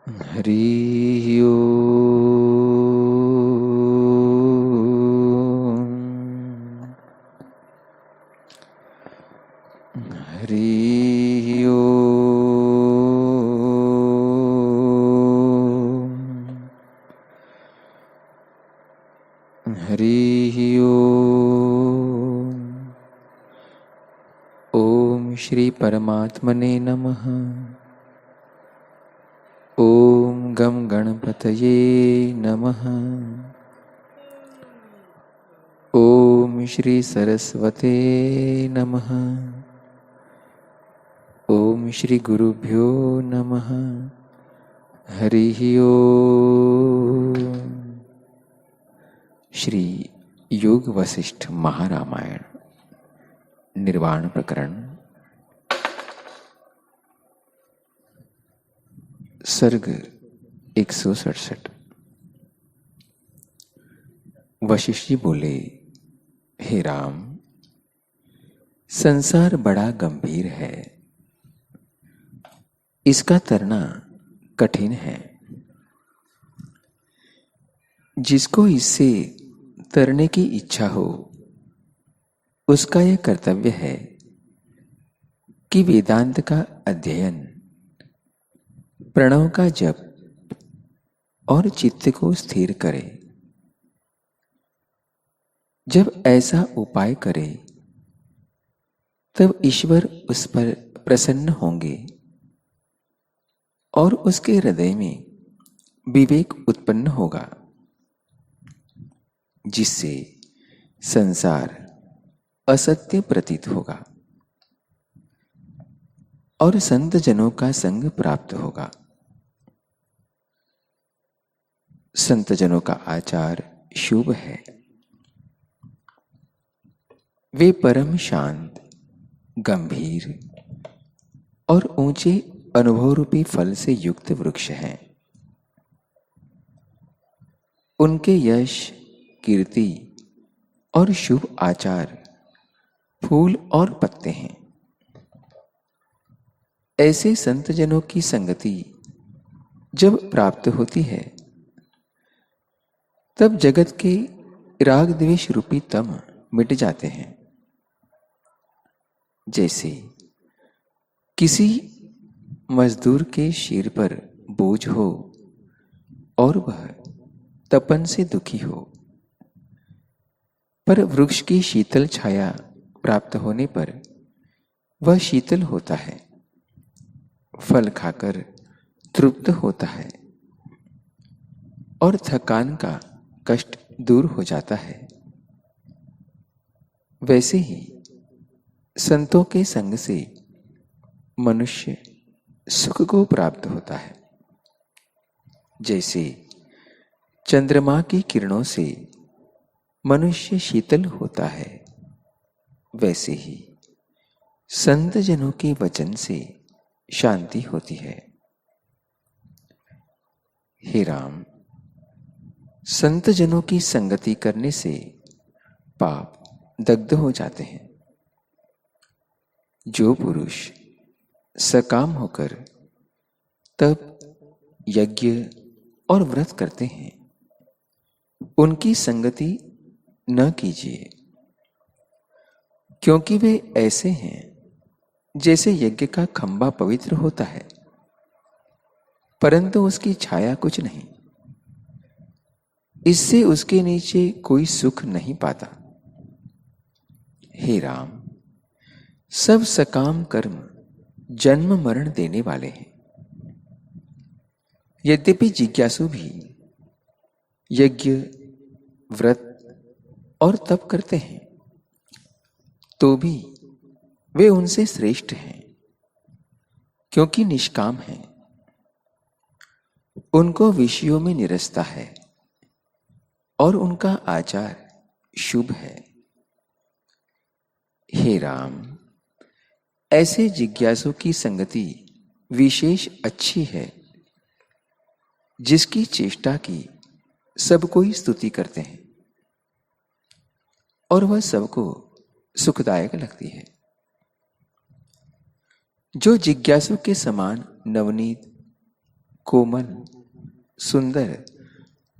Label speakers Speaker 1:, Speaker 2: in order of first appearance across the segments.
Speaker 1: हरि ओम। हरि ओम। हरि ओम। ओम श्री परमात्मने नमः। ओम गम गणपतये नमः। ओम श्री सरस्वते नमः। ओम श्री गुरुभ्यो नमः। हरि ओम। श्री योग वशिष्ठ महारामायण निर्वाण प्रकरण सर्ग 167। वशिष्ठ जी बोले, हे राम, संसार बड़ा गंभीर है, इसका तरना कठिन है। जिसको इससे तरने की इच्छा हो उसका यह कर्तव्य है कि वेदांत का अध्ययन, प्रणव का जप और चित्त को स्थिर करे। जब ऐसा उपाय करे तब ईश्वर उस पर प्रसन्न होंगे और उसके हृदय में विवेक उत्पन्न होगा, जिससे संसार असत्य प्रतीत होगा और संत जनों का संग प्राप्त होगा। संत जनों का आचार शुभ है। वे परम शांत, गंभीर और ऊंचे अनुभव रूपी फल से युक्त वृक्ष हैं। उनके यश, कीर्ति और शुभ आचार फूल और पत्ते हैं। ऐसे संत जनों की संगति जब प्राप्त होती है तब जगत के राग द्वेष रूपी तम मिट जाते हैं। जैसे किसी मजदूर के सिर पर बोझ हो और वह तपन से दुखी हो, पर वृक्ष की शीतल छाया प्राप्त होने पर वह शीतल होता है, फल खाकर तृप्त होता है और थकान का कष्ट दूर हो जाता है। वैसे ही संतों के संग से मनुष्य सुख को प्राप्त होता है। जैसे चंद्रमा की किरणों से मनुष्य शीतल होता है, वैसे ही संत जनों के वचन से शांति होती है। हे राम, संत जनों की संगति करने से पाप दग्ध हो जाते हैं। जो पुरुष सकाम होकर तप, यज्ञ और व्रत करते हैं, उनकी संगति न कीजिए, क्योंकि वे ऐसे हैं जैसे यज्ञ का खंभा पवित्र होता है परंतु उसकी छाया कुछ नहीं। इससे उसके नीचे कोई सुख नहीं पाता। हे राम, सब सकाम कर्म जन्म मरण देने वाले हैं। यद्यपि जिज्ञासु भी यज्ञ, व्रत और तप करते हैं तो भी वे उनसे श्रेष्ठ हैं, क्योंकि निष्काम हैं। उनको विषयों में निरसता है और उनका आचार शुभ है। हे राम, ऐसे जिज्ञासु की संगति विशेष अच्छी है, जिसकी चेष्टा की सब कोई स्तुति करते हैं और वह सबको सुखदायक लगती है। जो जिज्ञासु के समान नवनीत, कोमल, सुंदर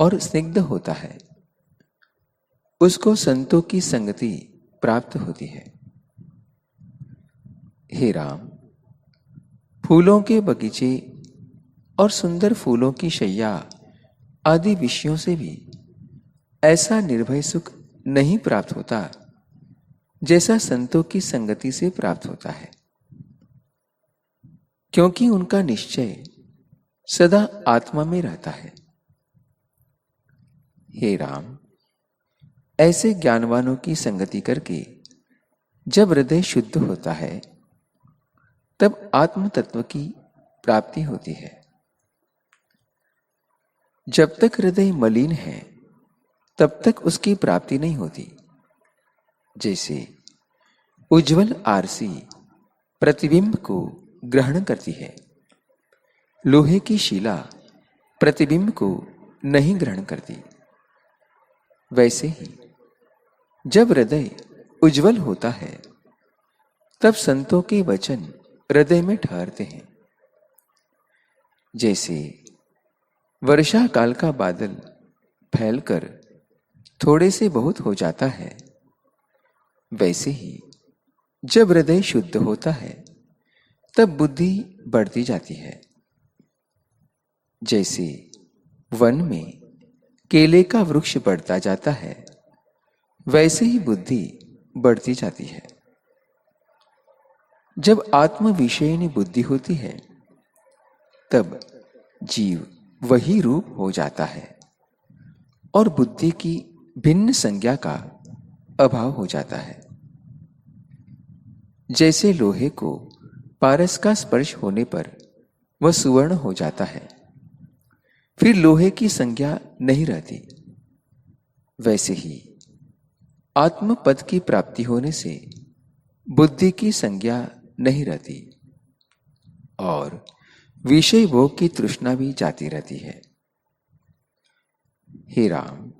Speaker 1: और स्निग्ध होता है, उसको संतों की संगति प्राप्त होती है। हे राम, फूलों के बगीचे और सुंदर फूलों की शैया आदि विषयों से भी ऐसा निर्भय सुख नहीं प्राप्त होता जैसा संतों की संगति से प्राप्त होता है, क्योंकि उनका निश्चय सदा आत्मा में रहता है। हे राम, ऐसे ज्ञानवानों की संगति करके जब हृदय शुद्ध होता है तब आत्म तत्व की प्राप्ति होती है। जब तक हृदय मलिन है तब तक उसकी प्राप्ति नहीं होती। जैसे उज्जवल आरसी प्रतिबिंब को ग्रहण करती है, लोहे की शिला प्रतिबिंब को नहीं ग्रहण करती, वैसे ही जब हृदय उज्जवल होता है तब संतों के वचन हृदय में ठहरते हैं। जैसे वर्षा काल का बादल फैलकर थोड़े से बहुत हो जाता है, वैसे ही जब हृदय शुद्ध होता है तब बुद्धि बढ़ती जाती है। जैसे वन में केले का वृक्ष बढ़ता जाता है, वैसे ही बुद्धि बढ़ती जाती है। जब आत्म विषयिणी बुद्धि होती है तब जीव वही रूप हो जाता है और बुद्धि की भिन्न संज्ञा का अभाव हो जाता है। जैसे लोहे को पारस का स्पर्श होने पर वह सुवर्ण हो जाता है, फिर लोहे की संज्ञा नहीं रहती, वैसे ही आत्म पद की प्राप्ति होने से बुद्धि की संज्ञा नहीं रहती और विषय भोग की तृष्णा भी जाती रहती है। हे राम,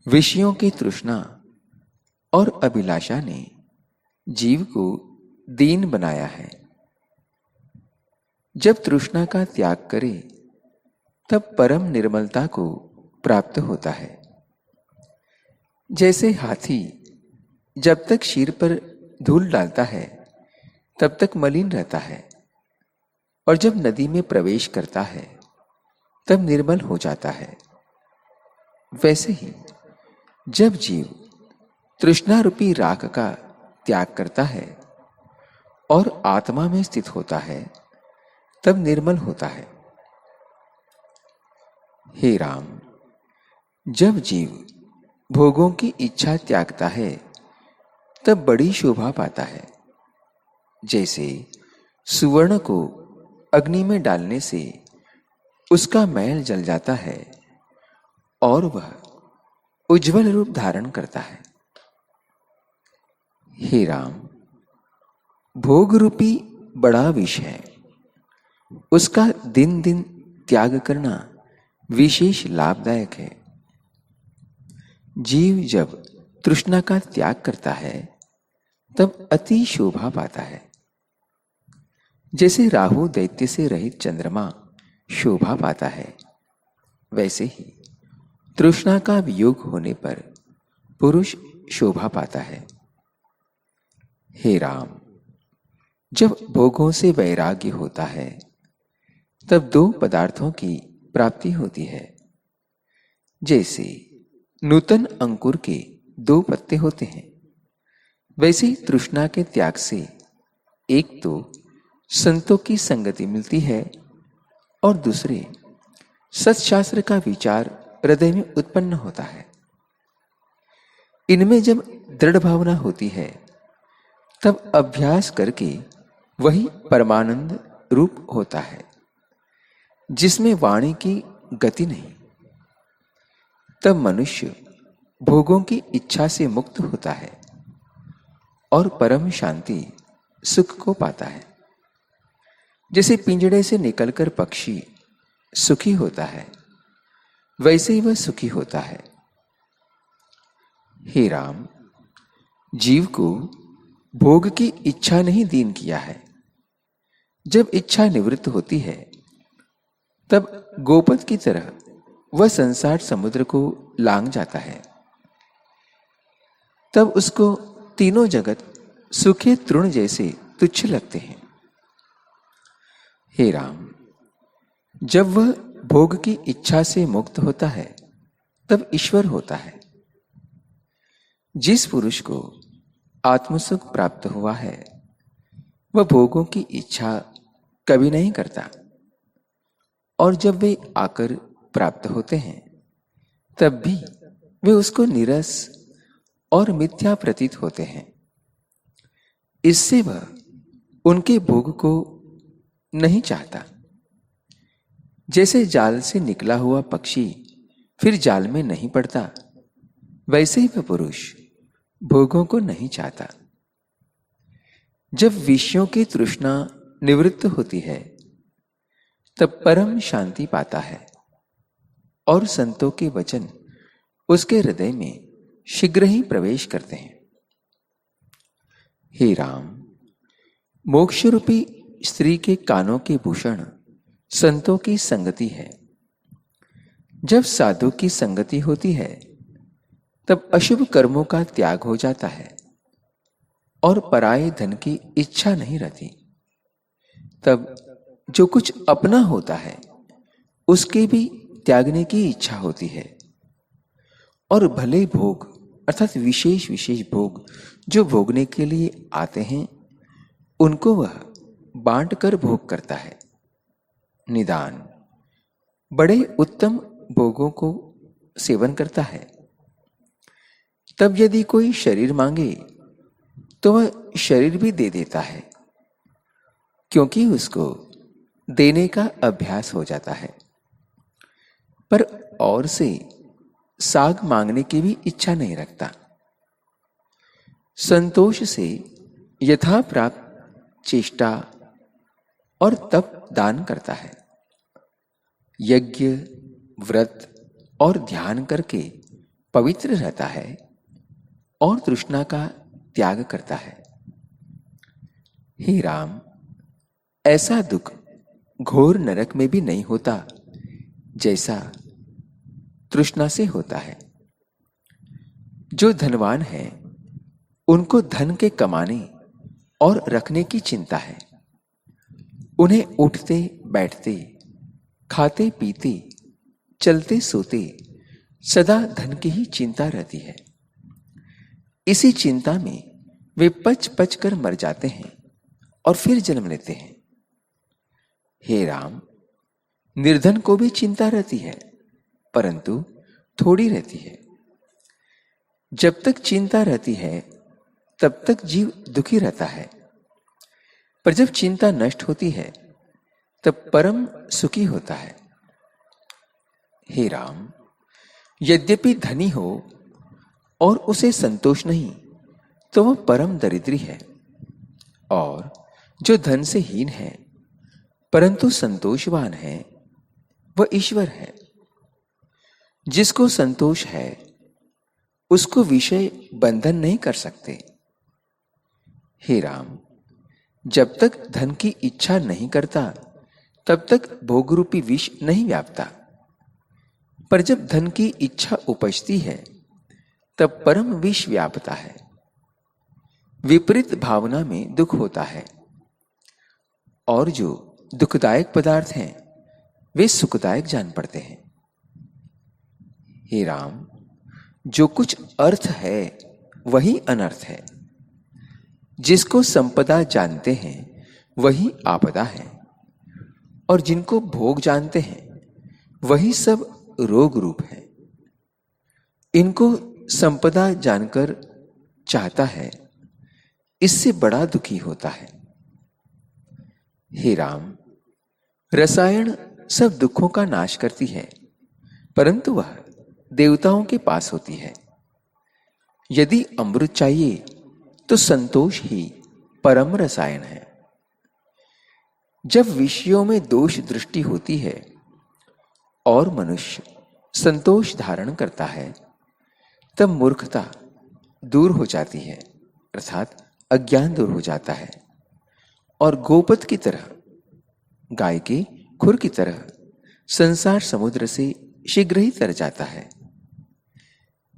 Speaker 1: विषयों की तृष्णा और अभिलाषा ने जीव को दीन बनाया है। जब तृष्णा का त्याग करे तब परम निर्मलता को प्राप्त होता है। जैसे हाथी जब तक शीर पर धूल डालता है तब तक मलिन रहता है और जब नदी में प्रवेश करता है तब निर्मल हो जाता है, वैसे ही जब जीव तृष्णा रूपी राख का त्याग करता है और आत्मा में स्थित होता है तब निर्मल होता है। हे राम, जब जीव भोगों की इच्छा त्यागता है तब बड़ी शोभा पाता है। जैसे सुवर्ण को अग्नि में डालने से उसका मैल जल जाता है और वह उज्जवल रूप धारण करता है। हे राम, भोग रूपी बड़ा विष है, उसका दिन दिन त्याग करना विशेष लाभदायक है। जीव जब तृष्णा का त्याग करता है तब अति शोभा पाता है। जैसे राहु दैत्य से रहित चंद्रमा शोभा पाता है, वैसे ही तृष्णा का वियोग होने पर पुरुष शोभा पाता है। हे राम, जब भोगों से वैराग्य होता है तब दो पदार्थों की प्राप्ति होती है। जैसे नूतन अंकुर के दो पत्ते होते हैं, वैसे ही तृष्णा के त्याग से एक तो संतों की संगति मिलती है और दूसरे सत्शास्त्र का विचार हृदय में उत्पन्न होता है। इनमें जब दृढ़ भावना होती है तब अभ्यास करके वही परमानंद रूप होता है, जिसमें वाणी की गति नहीं। तब मनुष्य भोगों की इच्छा से मुक्त होता है और परम शांति सुख को पाता है। जैसे पिंजड़े से निकलकर पक्षी सुखी होता है, वैसे ही वह सुखी होता है। हे राम, जीव को भोग की इच्छा नहीं दीन किया है। जब इच्छा निवृत्त होती है तब गोपद की तरह वह संसार समुद्र को लांघ जाता है। तब उसको तीनों जगत सूखे तृण जैसे तुच्छ लगते हैं। हे राम, जब वह भोग की इच्छा से मुक्त होता है तब ईश्वर होता है। जिस पुरुष को आत्मसुख प्राप्त हुआ है वह भोगों की इच्छा कभी नहीं करता, और जब वे आकर प्राप्त होते हैं तब भी वे उसको नीरस और मिथ्या प्रतीत होते हैं। इससे वह उनके भोग को नहीं चाहता। जैसे जाल से निकला हुआ पक्षी फिर जाल में नहीं पड़ता, वैसे ही वह पुरुष भोगों को नहीं चाहता। जब विषयों की तृष्णा निवृत्त होती है तब परम शांति पाता है, और संतों के वचन उसके हृदय में शीघ्र ही प्रवेश करते हैं। हे राम, मोक्ष रूपी स्त्री के कानों के भूषण संतों की संगति है। जब साधु की संगति होती है तब अशुभ कर्मों का त्याग हो जाता है और पराये धन की इच्छा नहीं रहती। तब जो कुछ अपना होता है उसके भी त्यागने की इच्छा होती है, और भले भोग अर्थात विशेष विशेष भोग जो भोगने के लिए आते हैं उनको वह बांट कर भोग करता है। निदान बड़े उत्तम भोगों को सेवन करता है। तब यदि कोई शरीर मांगे तो वह शरीर भी दे देता है, क्योंकि उसको देने का अभ्यास हो जाता है। पर और से साग मांगने की भी इच्छा नहीं रखता। संतोष से यथा प्राप्त चेष्टा और तप दान करता है। यज्ञ, व्रत और ध्यान करके पवित्र रहता है और तृष्णा का त्याग करता है। हे राम, ऐसा दुख घोर नरक में भी नहीं होता जैसा तृष्णा से होता है। जो धनवान है उनको धन के कमाने और रखने की चिंता है। उन्हें उठते बैठते, खाते पीते, चलते सोते सदा धन की ही चिंता रहती है। इसी चिंता में वे पच पच कर मर जाते हैं और फिर जन्म लेते हैं। हे राम, निर्धन को भी चिंता रहती है, परंतु थोड़ी रहती है। जब तक चिंता रहती है तब तक जीव दुखी रहता है, पर जब चिंता नष्ट होती है तब परम सुखी होता है। हे राम, यद्यपि धनी हो और उसे संतोष नहीं तो वह परम दरिद्री है, और जो धन से हीन है परंतु संतोषवान है वह ईश्वर है। जिसको संतोष है उसको विषय बंधन नहीं कर सकते। हे राम, जब तक धन की इच्छा नहीं करता तब तक भोगरूपी विष नहीं व्यापता, पर जब धन की इच्छा उपजती है तब परम विष व्यापता है। विपरीत भावना में दुख होता है, और जो दुखदायक पदार्थ हैं वे सुखदायक जान पड़ते हैं। हे राम, जो कुछ अर्थ है वही अनर्थ है। जिसको संपदा जानते हैं वही आपदा है, और जिनको भोग जानते हैं वही सब रोग रूप है। इनको संपदा जानकर चाहता है, इससे बड़ा दुखी होता है। हे राम, रसायन सब दुखों का नाश करती है, परंतु वह देवताओं के पास होती है। यदि अमृत चाहिए तो संतोष ही परम रसायन है। जब विषयों में दोष दृष्टि होती है और मनुष्य संतोष धारण करता है तब मूर्खता दूर हो जाती है, अर्थात अज्ञान दूर हो जाता है, और गोपद की तरह, गाय के खुर की तरह संसार समुद्र से शीघ्र ही तर जाता है।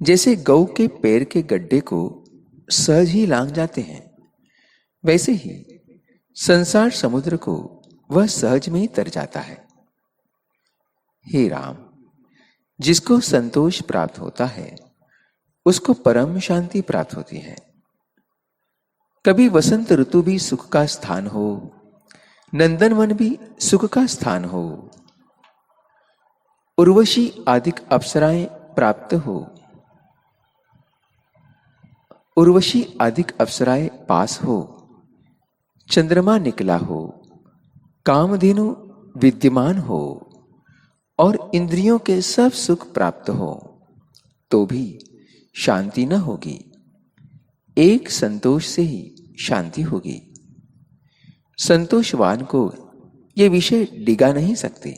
Speaker 1: जैसे गऊ के पैर के गड्ढे को सहज ही लांघ जाते हैं, वैसे ही संसार समुद्र को वह सहज में ही तर जाता है। हे राम, जिसको संतोष प्राप्त होता है उसको परम शांति प्राप्त होती है। कभी वसंत ऋतु भी सुख का स्थान हो, नंदनवन भी सुख का स्थान हो, उर्वशी आदिक अप्सराएं प्राप्त हो, उर्वशी आदिक अप्सराएं पास हो, चंद्रमा निकला हो, कामधेनु विद्यमान हो और इंद्रियों के सब सुख प्राप्त हो, तो भी शांति न होगी। एक संतोष से ही शांति होगी। संतोषवान को ये विषय डिगा नहीं सकते।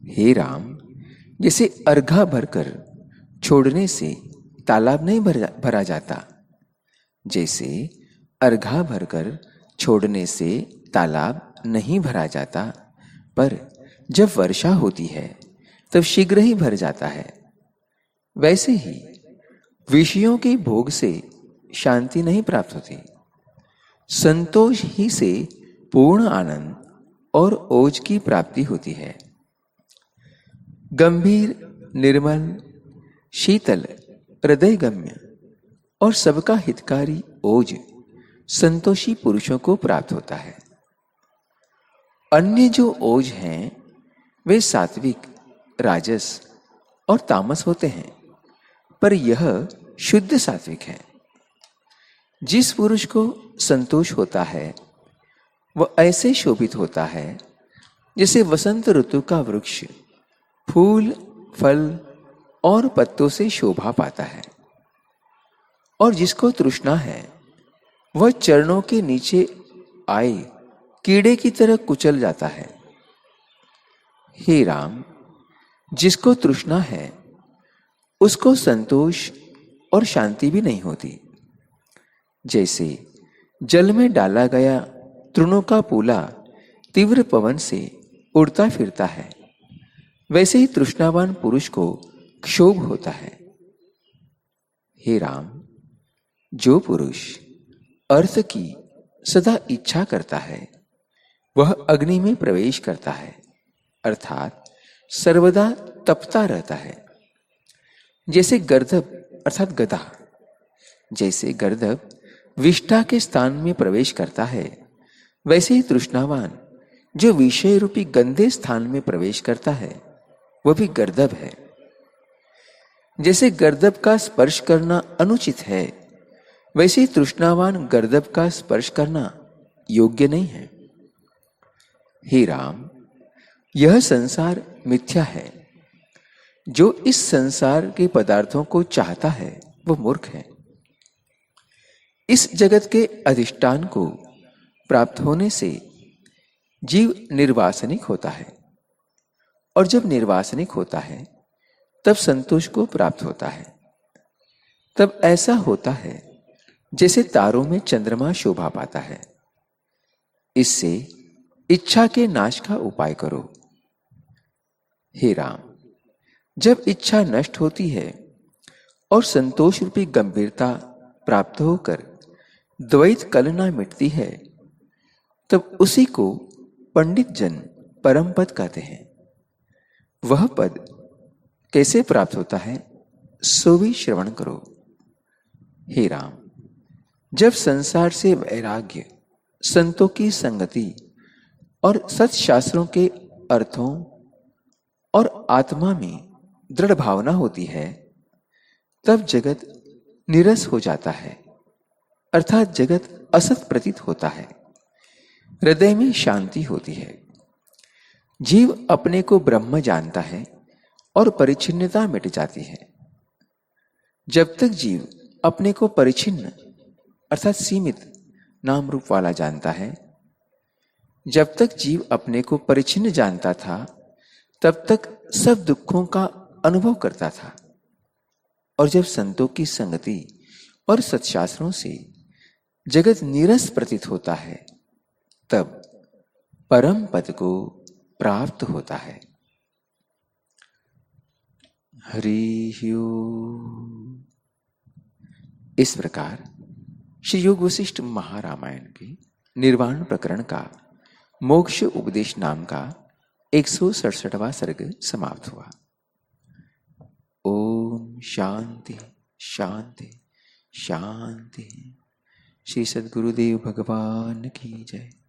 Speaker 1: हे राम, जैसे अर्घा भरकर छोड़ने से तालाब नहीं भरा जाता, जैसे अर्घा भरकर छोड़ने से तालाब नहीं भरा जाता, पर जब वर्षा होती है तब शीघ्र ही भर जाता है, वैसे ही विषयों के भोग से शांति नहीं प्राप्त होती। संतोष ही से पूर्ण आनंद और ओज की प्राप्ति होती है। गंभीर, निर्मल, शीतल, हृदयगम्य और सबका हितकारी ओज संतोषी पुरुषों को प्राप्त होता है। अन्य जो ओज हैं वे सात्विक, राजस और तामस होते हैं, पर यह शुद्ध सात्विक है। जिस पुरुष को संतोष होता है वह ऐसे शोभित होता है जैसे वसंत ऋतु का वृक्ष फूल, फल और पत्तों से शोभा पाता है। और जिसको तृष्णा है वह चरणों के नीचे आए कीड़े की तरह कुचल जाता है। हे राम, जिसको तृष्णा है उसको संतोष और शांति भी नहीं होती। जैसे जल में डाला गया तृणों का पूला तीव्र पवन से उड़ता फिरता है, वैसे ही तृष्णावान पुरुष को क्षोभ होता है। हे राम, जो पुरुष अर्थ की सदा इच्छा करता है वह अग्नि में प्रवेश करता है, अर्थात सर्वदा तपता रहता है। जैसे गर्दभ अर्थात गधा, जैसे गर्दभ विष्ठा के स्थान में प्रवेश करता है, वैसे ही तृष्णावान जो विषय रूपी गंदे स्थान में प्रवेश करता है वह भी गर्दभ है। जैसे गर्दभ का स्पर्श करना अनुचित है, वैसे ही तृष्णावान गर्दभ का स्पर्श करना योग्य नहीं है। हे राम, यह संसार मिथ्या है। जो इस संसार के पदार्थों को चाहता है वह मूर्ख है। इस जगत के अधिष्ठान को प्राप्त होने से जीव निर्वासनिक होता है, और जब निर्वासनिक होता है तब संतोष को प्राप्त होता है। तब ऐसा होता है जैसे तारों में चंद्रमा शोभा पाता है। इससे इच्छा के नाश का उपाय करो। हे राम, जब इच्छा नष्ट होती है और संतोष रूपी गंभीरता प्राप्त होकर द्वैत कलना मिटती है, तब उसी को पंडित जन परम पद कहते हैं। वह पद कैसे प्राप्त होता है सो भी श्रवण करो। हे राम, जब संसार से वैराग्य, संतों की संगति और सत्शास्त्रों के अर्थों और आत्मा में दृढ़ भावना होती है, तब जगत निरस हो जाता है, अर्थात जगत असत प्रतीत होता है। हृदय में शांति होती है। जीव अपने को ब्रह्म जानता है और परिच्छिन्नता मिट जाती है। जब तक जीव अपने को परिच्छिन्न अर्थात सीमित नाम रूप वाला जानता है, जब तक जीव अपने को परिच्छिन्न जानता था, तब तक सब दुखों का अनुभव करता था। और जब संतों की संगति और सत्शास्त्रों से जगत नीरस प्रतीत होता है, तब परम पद को प्राप्त होता है। हरि ओम। इस प्रकार श्री योग वशिष्ठ महारामायण के निर्वाण प्रकरण का मोक्ष उपदेश नाम का 167वां सर्ग समाप्त हुआ। ओम शांति शांति शांति। श्री सद्गुरुदेव भगवान की जय।